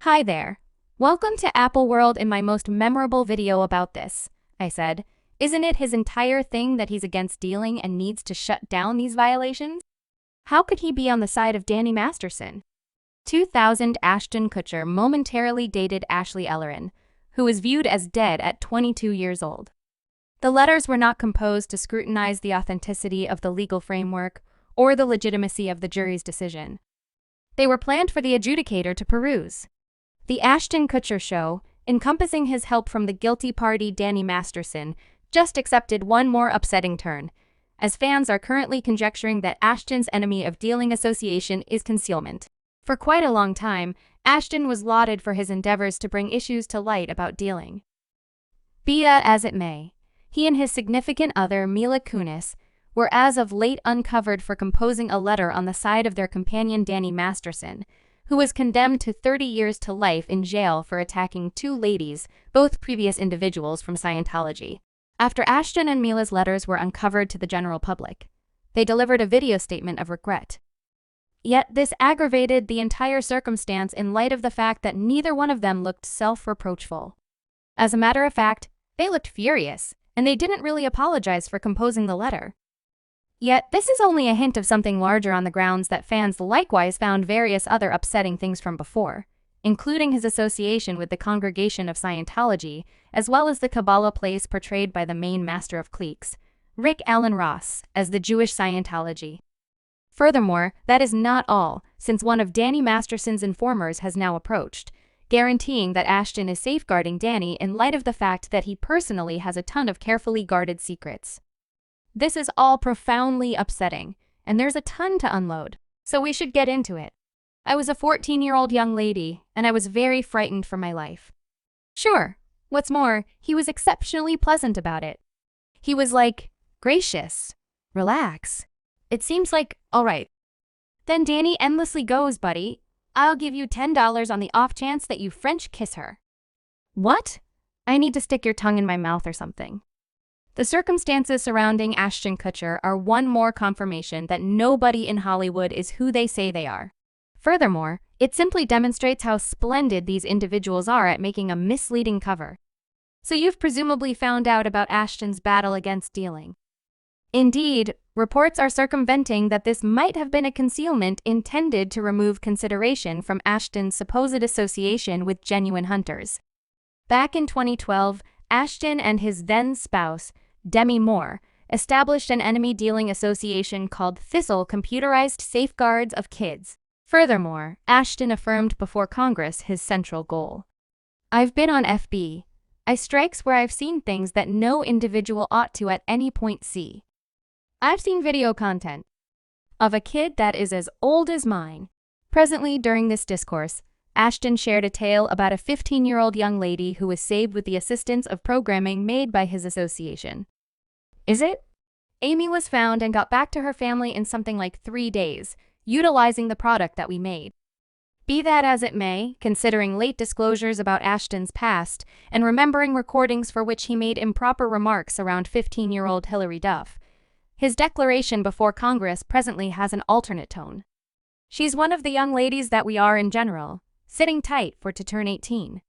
Hi there. Welcome to Apple World in my most memorable video about this, I said. Isn't it his entire thing that he's against dealing and needs to shut down these violations? How could he be on the side of Danny Masterson? 2000 Ashton Kutcher momentarily dated Ashley Ellerin, who was viewed as dead at 22 years old. The letters were not composed to scrutinize the authenticity of the legal framework or the legitimacy of the jury's decision. They were planned for the adjudicator to peruse. The Ashton Kutcher show, encompassing his help from the guilty party Danny Masterson, just accepted one more upsetting turn, as fans are currently conjecturing that Ashton's enemy of dealing association is concealment. For quite a long time, Ashton was lauded for his endeavors to bring issues to light about dealing. Be that as it may, he and his significant other, Mila Kunis, were as of late uncovered for composing a letter on the side of their companion Danny Masterson, who was condemned to 30 years to life in jail for attacking two ladies, both previous individuals from Scientology. After Ashton and Mila's letters were uncovered to the general public, they delivered a video statement of regret. Yet this aggravated the entire circumstance in light of the fact that neither one of them looked self-reproachful. As a matter of fact, they looked furious, and they didn't really apologize for composing the letter. Yet this is only a hint of something larger on the grounds that fans likewise found various other upsetting things from before, including his association with the Congregation of Scientology, as well as the Kabbalah place portrayed by the main master of cliques, Rick Allen Ross, as the Jewish Scientology. Furthermore, that is not all, since one of Danny Masterson's informers has now approached, guaranteeing that Ashton is safeguarding Danny in light of the fact that he personally has a ton of carefully guarded secrets. This is all profoundly upsetting, and there's a ton to unload, so we should get into it. I was a 14-year-old young lady, and I was very frightened for my life. Sure, what's more, he was exceptionally pleasant about it. He was like, gracious, relax. It seems like, all right. Then Danny endlessly goes, buddy, I'll give you $10 on the off chance that you French kiss her. What? I need to stick your tongue in my mouth or something. The circumstances surrounding Ashton Kutcher are one more confirmation that nobody in Hollywood is who they say they are. Furthermore, it simply demonstrates how splendid these individuals are at making a misleading cover. So you've presumably found out about Ashton's battle against dealing. Indeed, reports are circumventing that this might have been a concealment intended to remove consideration from Ashton's supposed association with genuine hunters. Back in 2012, Ashton and his then-spouse, Demi Moore, established an enemy-dealing association called Thistle Computerized Safeguards of Kids. Furthermore, Ashton affirmed before Congress his central goal. I've been on FB. I strikes where I've seen things that no individual ought to at any point see. I've seen video content of a kid that is as old as mine. Presently, during this discourse, Ashton shared a tale about a 15-year-old young lady who was saved with the assistance of programming made by his association. Is it? Amy was found and got back to her family in something like 3 days, utilizing the product that we made. Be that as it may, considering late disclosures about Ashton's past and remembering recordings for which he made improper remarks around 15-year-old Hilary Duff, his declaration before Congress presently has an alternate tone. She's one of the young ladies that we are in general, sitting tight for to turn 18.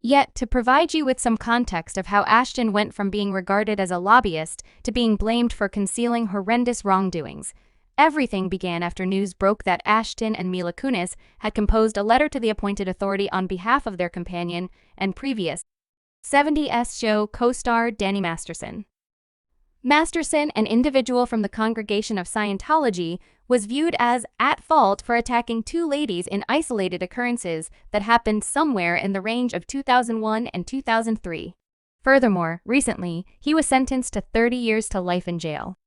Yet, to provide you with some context of how Ashton went from being regarded as a lobbyist to being blamed for concealing horrendous wrongdoings, everything began after news broke that Ashton and Mila Kunis had composed a letter to the appointed authority on behalf of their companion and previous 70s show co-star Danny Masterson. Masterson, an individual from the Congregation of Scientology, was viewed as at fault for attacking two ladies in isolated occurrences that happened somewhere in the range of 2001 and 2003. Furthermore, recently, he was sentenced to 30 years to life in jail.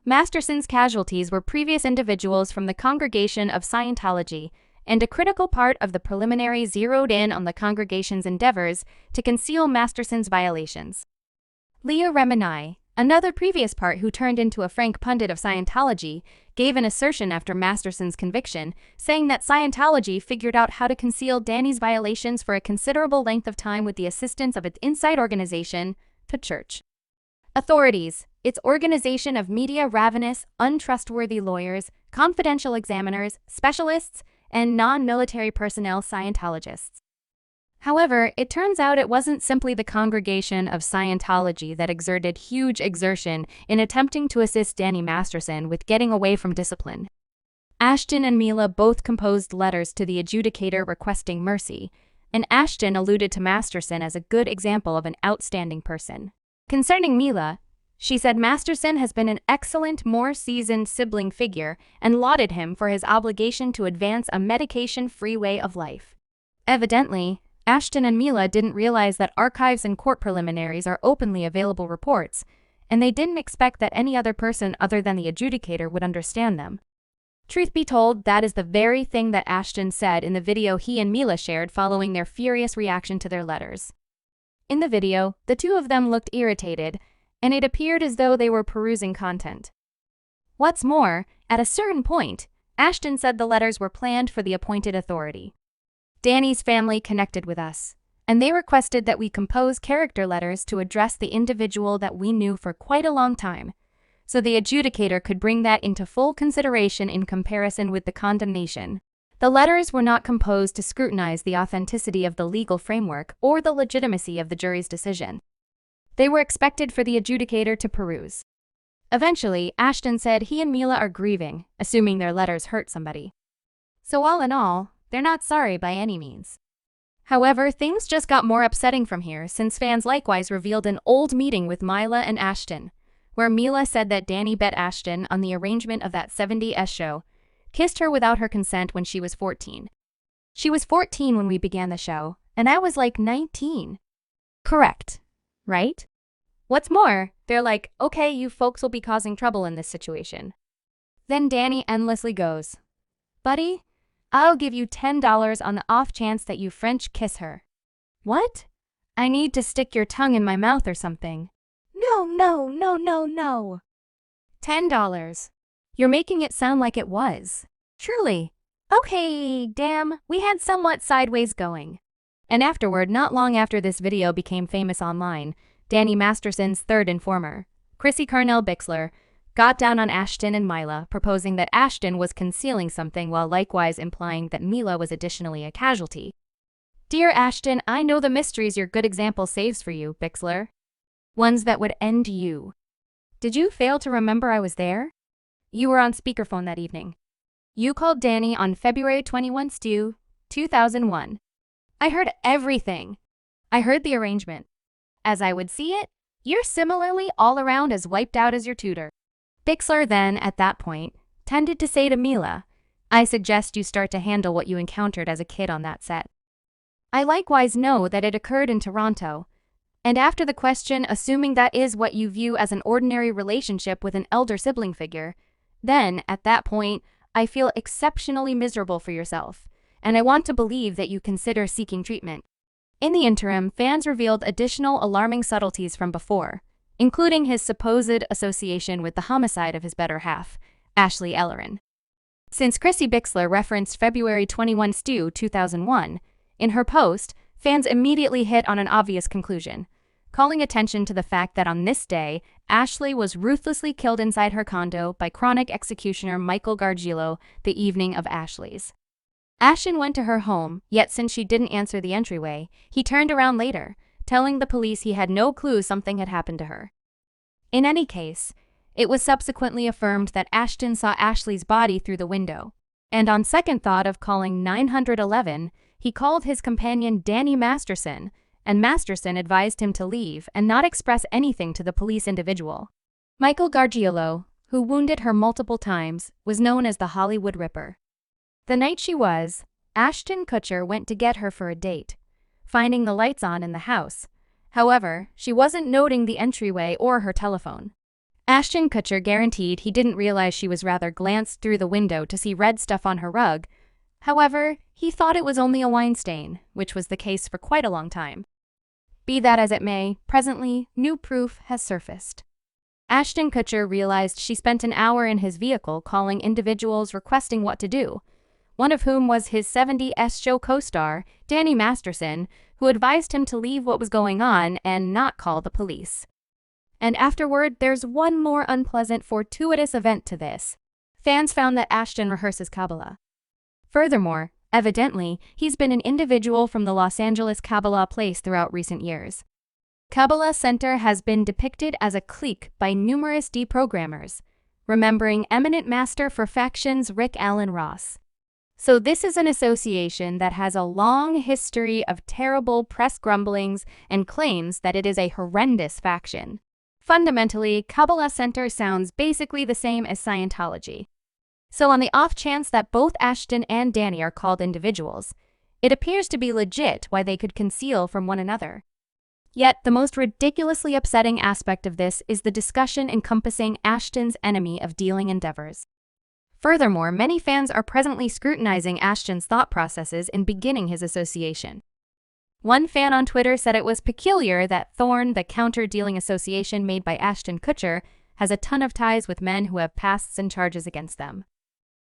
Masterson's casualties were previous individuals from the Congregation of Scientology, and a critical part of the preliminary zeroed in on the congregation's endeavors to conceal Masterson's violations. Leah Remini, another previous part who turned into a frank pundit of Scientology, gave an assertion after Masterson's conviction, saying that Scientology figured out how to conceal Danny's violations for a considerable length of time with the assistance of its inside organization, the Church. Authorities, its organization of media ravenous, untrustworthy lawyers, confidential examiners, specialists, and non-military personnel Scientologists. However, it turns out it wasn't simply the congregation of Scientology that exerted huge exertion in attempting to assist Danny Masterson with getting away from discipline. Ashton and Mila both composed letters to the adjudicator requesting mercy, and Ashton alluded to Masterson as a good example of an outstanding person. Concerning Mila, she said Masterson has been an excellent, more seasoned sibling figure and lauded him for his obligation to advance a medication-free way of life. Evidently, Ashton and Mila didn't realize that archives and court preliminaries are openly available reports, and they didn't expect that any other person other than the adjudicator would understand them. Truth be told, that is the very thing that Ashton said in the video he and Mila shared following their furious reaction to their letters. In the video, the two of them looked irritated, and it appeared as though they were perusing content. What's more, at a certain point, Ashton said the letters were planned for the appointed authority. Danny's family connected with us, and they requested that we compose character letters to address the individual that we knew for quite a long time, so the adjudicator could bring that into full consideration in comparison with the condemnation. The letters were not composed to scrutinize the authenticity of the legal framework or the legitimacy of the jury's decision. They were expected for the adjudicator to peruse. Eventually, Ashton said he and Mila are grieving, assuming their letters hurt somebody. So all in all, they're not sorry by any means. However, things just got more upsetting from here since fans likewise revealed an old meeting with Mila and Ashton, where Mila said that Danny bet Ashton on the arrangement of that 70s show, kissed her without her consent when she was 14. She was 14 when we began the show, and I was like 19. Correct, right? What's more, they're like, okay, you folks will be causing trouble in this situation. Then Danny endlessly goes, buddy, I'll give you $10 on the off chance that you French kiss her. What? I need to stick your tongue in my mouth or something. No. $10. You're making it sound like it was. Truly. Okay, damn, we had somewhat sideways going. And afterward, not long after this video became famous online, Danny Masterson's third informer, Chrissy Carnell Bixler, got down on Ashton and Mila, proposing that Ashton was concealing something while likewise implying that Mila was additionally a casualty. Dear Ashton, I know the mysteries your good example saves for you, Bixler. Ones that would end you. Did you fail to remember I was there? You were on speakerphone that evening. You called Danny on February 21, 2001. I heard everything. I heard the arrangement. As I would see it, you're similarly all around as wiped out as your tutor. Bixler then, at that point, tended to say to Mila, I suggest you start to handle what you encountered as a kid on that set. I likewise know that it occurred in Toronto, and after the question, assuming that is what you view as an ordinary relationship with an elder sibling figure, then, at that point, I feel exceptionally miserable for yourself, and I want to believe that you consider seeking treatment. In the interim, fans revealed additional alarming subtleties from before, including his supposed association with the homicide of his better half, Ashley Ellerin. Since Chrissy Bixler referenced February 21, 2001, in her post, fans immediately hit on an obvious conclusion, calling attention to the fact that on this day, Ashley was ruthlessly killed inside her condo by chronic executioner Michael Gargiulo the evening of Ashley's. Ashton went to her home, yet since she didn't answer the entryway, he turned around later, telling the police he had no clue something had happened to her. In any case, it was subsequently affirmed that Ashton saw Ashley's body through the window, and on second thought of calling 911, he called his companion Danny Masterson, and Masterson advised him to leave and not express anything to the police individual. Michael Gargiulo, who wounded her multiple times, was known as the Hollywood Ripper. The night she was, Ashton Kutcher went to get her for a date, finding the lights on in the house. However, she wasn't noting the entryway or her telephone. Ashton Kutcher guaranteed he didn't realize she was rather glanced through the window to see red stuff on her rug. However, he thought it was only a wine stain, which was the case for quite a long time. Be that as it may, presently, new proof has surfaced. Ashton Kutcher realized she spent an hour in his vehicle calling individuals requesting what to do, one of whom was his 70s show co-star, Danny Masterson, who advised him to leave what was going on and not call the police. And afterward, there's one more unpleasant, fortuitous event to this. Fans found that Ashton rehearses Kabbalah. Furthermore, evidently, he's been an individual from the Los Angeles Kabbalah place throughout recent years. Kabbalah Center has been depicted as a clique by numerous deprogrammers, remembering eminent master for factions Rick Allen Ross. So this is an association that has a long history of terrible press grumblings and claims that it is a horrendous faction. Fundamentally, Kabbalah Center sounds basically the same as Scientology. So on the off chance that both Ashton and Danny are called individuals, it appears to be legit why they could conceal from one another. Yet, the most ridiculously upsetting aspect of this is the discussion encompassing Ashton's enemy of dealing endeavors. Furthermore, many fans are presently scrutinizing Ashton's thought processes in beginning his association. One fan on Twitter said it was peculiar that Thorn, the counter-dealing association made by Ashton Kutcher, has a ton of ties with men who have pasts and charges against them.